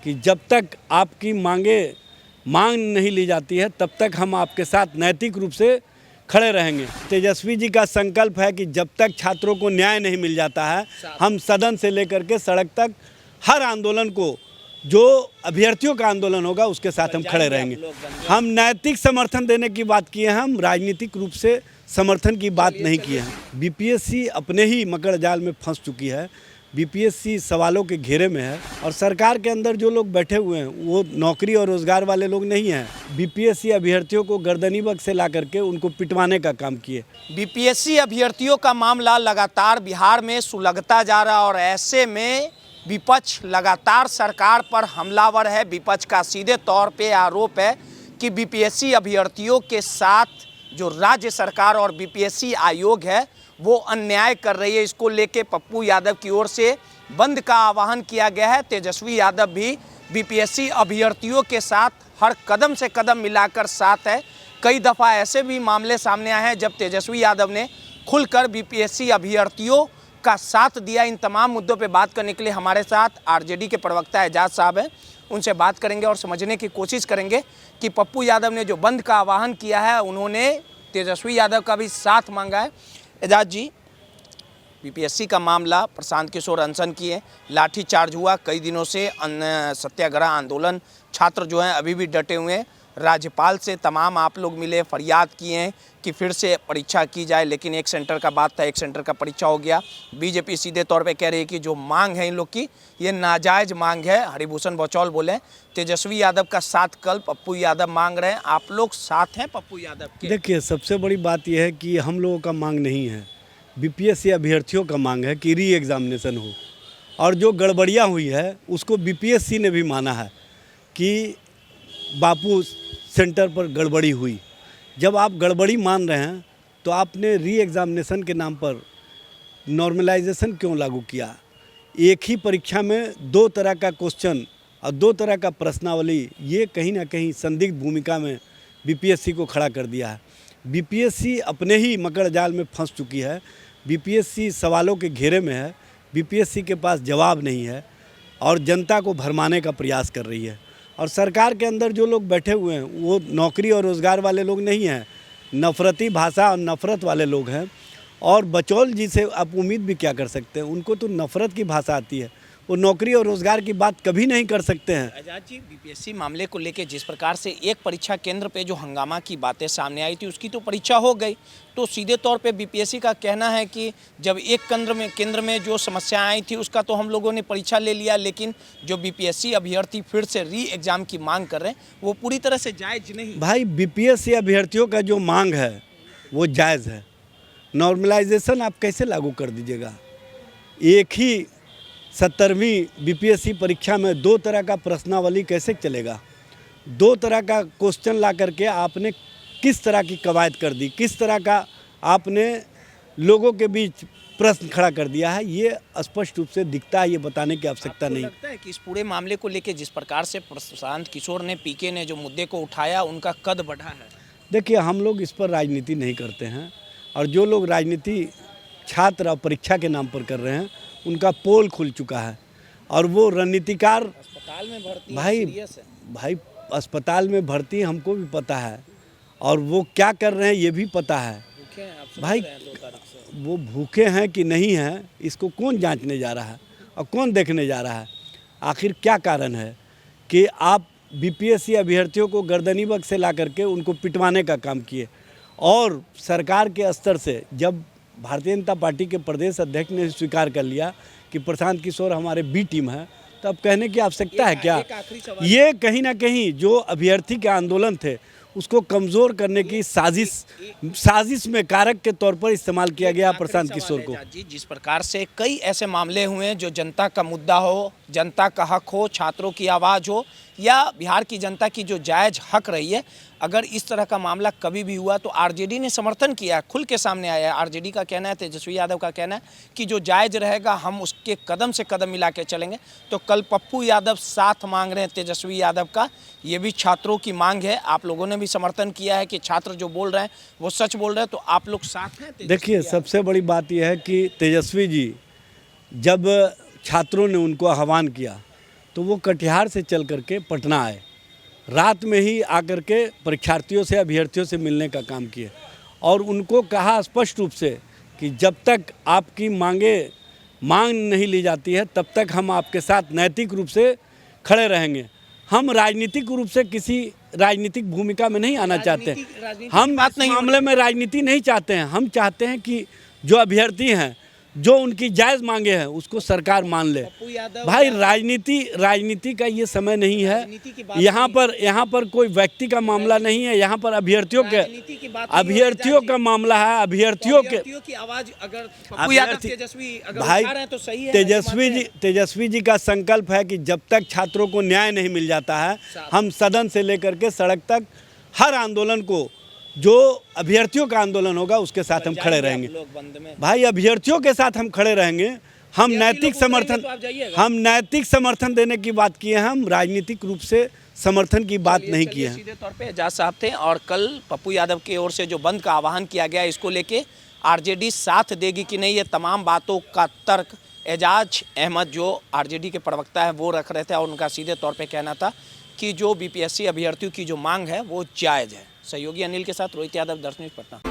कि जब तक आपकी मांग नहीं ली जाती है तब तक हम आपके साथ नैतिक रूप से खड़े रहेंगे। तेजस्वी जी का संकल्प है कि जब तक छात्रों को न्याय नहीं मिल जाता है हम सदन से लेकर के सड़क तक हर आंदोलन को, जो अभ्यर्थियों का आंदोलन होगा उसके साथ हम खड़े रहेंगे। हम नैतिक समर्थन देने की बात किए हैं, हम राजनीतिक रूप से समर्थन की बात नहीं किए हैं। बीपीएससी अपने ही मकड़ जाल में फंस चुकी है, बीपीएससी सवालों के घेरे में है और सरकार के अंदर जो लोग बैठे हुए हैं वो नौकरी और रोजगार वाले लोग नहीं हैं। बीपीएससी अभ्यर्थियों को गर्दनीबग से ला करके उनको पिटवाने का काम किए। बीपीएससी अभ्यर्थियों का मामला लगातार बिहार में सुलगता जा रहा और ऐसे में विपक्ष लगातार सरकार पर हमलावर है। विपक्ष का सीधे तौर पे आरोप है कि बीपीएससी अभ्यर्थियों के साथ जो राज्य सरकार और बीपीएससी आयोग है वो अन्याय कर रही है। इसको लेके पप्पू यादव की ओर से बंद का आह्वान किया गया है। तेजस्वी यादव भी बीपीएससी अभ्यर्थियों के साथ हर कदम से कदम मिलाकर साथ है। कई दफ़ा ऐसे भी मामले सामने आए हैं जब तेजस्वी यादव ने खुलकर बीपीएससी अभ्यर्थियों का साथ दिया। इन तमाम मुद्दों पे बात करने के लिए हमारे साथ आरजेडी के प्रवक्ता एजाज साहब हैं, उनसे बात करेंगे और समझने की कोशिश करेंगे कि पप्पू यादव ने जो बंद का आह्वान किया है उन्होंने तेजस्वी यादव का भी साथ मांगा है। एजाज जी, बीपीएससी का मामला, प्रशांत किशोर अनशन किए, लाठीचार्ज हुआ, कई दिनों से सत्याग्रह आंदोलन, छात्र जो हैं अभी भी डटे हुए हैं। राज्यपाल से तमाम आप लोग मिले, फरियाद किए हैं कि फिर से परीक्षा की जाए, लेकिन एक सेंटर का बात था, एक सेंटर का परीक्षा हो गया। बीजेपी सीधे तौर पे कह रही है कि जो मांग है इन लोग की ये नाजायज़ मांग है। हरिभूषण बचौल बोले तेजस्वी यादव का साथ कल पप्पू यादव मांग रहे हैं, आप लोग साथ हैं पप्पू यादव के? देखिए, सबसे बड़ी बात यह है कि हम लोगों का मांग नहीं है, बीपीएससी अभ्यर्थियों का मांग है कि री एग्जामिनेशन हो। और जो गड़बड़ियाँ हुई है उसको बीपीएससी ने भी माना है कि बापू सेंटर पर गड़बड़ी हुई। जब आप गड़बड़ी मान रहे हैं तो आपने री एग्ज़ामिनेशन के नाम पर नॉर्मलाइजेशन क्यों लागू किया? एक ही परीक्षा में दो तरह का क्वेश्चन और दो तरह का प्रश्नावली, ये कहीं ना कहीं संदिग्ध भूमिका में बीपीएससी को खड़ा कर दिया है। बीपीएससी अपने ही मकड़ जाल में फंस चुकी है, बीपीएससी सवालों के घेरे में है, बीपीएससी के पास जवाब नहीं है और जनता को भरमाने का प्रयास कर रही है। और सरकार के अंदर जो लोग बैठे हुए हैं वो नौकरी और रोज़गार वाले लोग नहीं हैं, नफ़रती भाषा और नफ़रत वाले लोग हैं। और बचौल जी से आप उम्मीद भी क्या कर सकते हैं, उनको तो नफ़रत की भाषा आती है, वो नौकरी और रोज़गार की बात कभी नहीं कर सकते हैं। आजाद जी, बीपीएससी मामले को लेकर जिस प्रकार से एक परीक्षा केंद्र पे जो हंगामा की बातें सामने आई थी उसकी तो परीक्षा हो गई, तो सीधे तौर पे बीपीएससी का कहना है कि जब एक केंद्र में जो समस्या आई थी उसका तो हम लोगों ने परीक्षा ले लिया, लेकिन जो बीपीएससी अभ्यर्थी फिर से री एग्ज़ाम की मांग कर रहे हैं वो पूरी तरह से जायज़ नहीं। भाई, बीपीएससी अभ्यर्थियों का जो मांग है वो जायज़ है। नॉर्मलाइजेशन आप कैसे लागू कर दीजिएगा? एक ही 70वीं बीपीएससी परीक्षा में दो तरह का प्रश्नावली कैसे चलेगा? दो तरह का क्वेश्चन ला करके आपने किस तरह की कवायद कर दी, किस तरह का आपने लोगों के बीच प्रश्न खड़ा कर दिया है, ये स्पष्ट रूप से दिखता है, ये बताने की आवश्यकता नहीं। लगता है कि इस पूरे मामले को लेकर जिस प्रकार से प्रशांत किशोर ने, पीके ने जो मुद्दे को उठाया उनका कद बढ़ा है? देखिए, हम लोग इस पर राजनीति नहीं करते हैं और जो लोग राजनीति छात्र और परीक्षा के नाम पर कर रहे हैं उनका पोल खुल चुका है और वो रणनीतिकार अस्पताल में भर्ती भाई अस्पताल में भर्ती हमको भी पता है और वो क्या कर रहे हैं ये भी पता है। भाई, वो भूखे हैं कि नहीं हैं इसको कौन जांचने जा रहा है और कौन देखने जा रहा है? आखिर क्या कारण है कि आप बीपीएससी अभ्यर्थियों को गर्दनीबग से ला करके उनको पिटवाने का काम किए? और सरकार के स्तर से जब भारतीय जनता पार्टी के प्रदेश अध्यक्ष ने स्वीकार कर लिया कि प्रशांत किशोर हमारे बी टीम है, तो अब कहने की आवश्यकता है क्या? ये कहीं ना कहीं जो अभ्यर्थी के आंदोलन थे उसको कमज़ोर करने की साजिश में कारक के तौर पर इस्तेमाल किया गया प्रशांत किशोर को। जी, जिस प्रकार से कई ऐसे मामले हुए हैं जो जनता का मुद्दा हो, जनता का हक हो, छात्रों की आवाज़ हो या बिहार की जनता की जो जायज़ हक रही है, अगर इस तरह का मामला कभी भी हुआ तो आरजेडी ने समर्थन किया, खुल के सामने आया है। आरजेडी का कहना है, तेजस्वी यादव का कहना है कि जो जायज़ रहेगा हम उसके कदम से कदम मिला के चलेंगे। तो कल पप्पू यादव साथ मांग रहे हैं तेजस्वी यादव का, ये भी छात्रों की मांग है। आप लोगों ने भी समर्थन किया है कि छात्र जो बोल रहे हैं वो सच बोल रहे हैं, तो आप लोग साथ हैं? देखिए, सबसे बड़ी बात यह है कि तेजस्वी जी जब छात्रों ने उनको आह्वान किया तो वो कटिहार से चल करके पटना आए, रात में ही आकर के परीक्षार्थियों से, अभ्यर्थियों से मिलने का काम किए और उनको कहा स्पष्ट रूप से कि जब तक आपकी मांग नहीं ली जाती है तब तक हम आपके साथ नैतिक रूप से खड़े रहेंगे। हम राजनीतिक रूप से किसी राजनीतिक भूमिका में नहीं आना चाहते हैं। हम इस मामले में राजनीति नहीं चाहते हैं। हम चाहते हैं कि जो अभ्यर्थी हैं, जो उनकी जायज़ मांगे हैं, उसको सरकार मान ले। भाई राजनीति का ये समय नहीं है। यहाँ पर कोई व्यक्ति का मामला नहीं है। यहाँ पर अभ्यर्थियों का मामला है। अभ्यर्थियों की आवाज़ अगर तेजस्वी भाई तो सही है। तेजस्वी जी का संकल्प है कि जब तक छात्रों को न्याय नहीं मिल जाता है, हम सदन से लेकर के सड़क तक हर आंदोलन को, जो अभ्यर्थियों का आंदोलन होगा, उसके साथ हम खड़े रहेंगे। भाई अभ्यर्थियों के साथ हम खड़े रहेंगे। हम नैतिक समर्थन देने की बात किए हैं। हम राजनीतिक रूप से समर्थन की बात नहीं की है। सीधे तौर पे एजाज साहब थे और कल पप्पू यादव की ओर से जो बंद का आह्वान किया गया, इसको लेके आरजेडी साथ देगी कि नहीं, ये तमाम बातों का तर्क एजाज अहमद जो आरजेडी के प्रवक्ता है वो रख रहे थे और उनका सीधे तौर पे कहना था कि जो बीपीएससी अभ्यर्थियों की जो मांग है वो जायज़ है। सहयोगी अनिल के साथ रोहित यादव, दर्शन न्यूज़, पटना।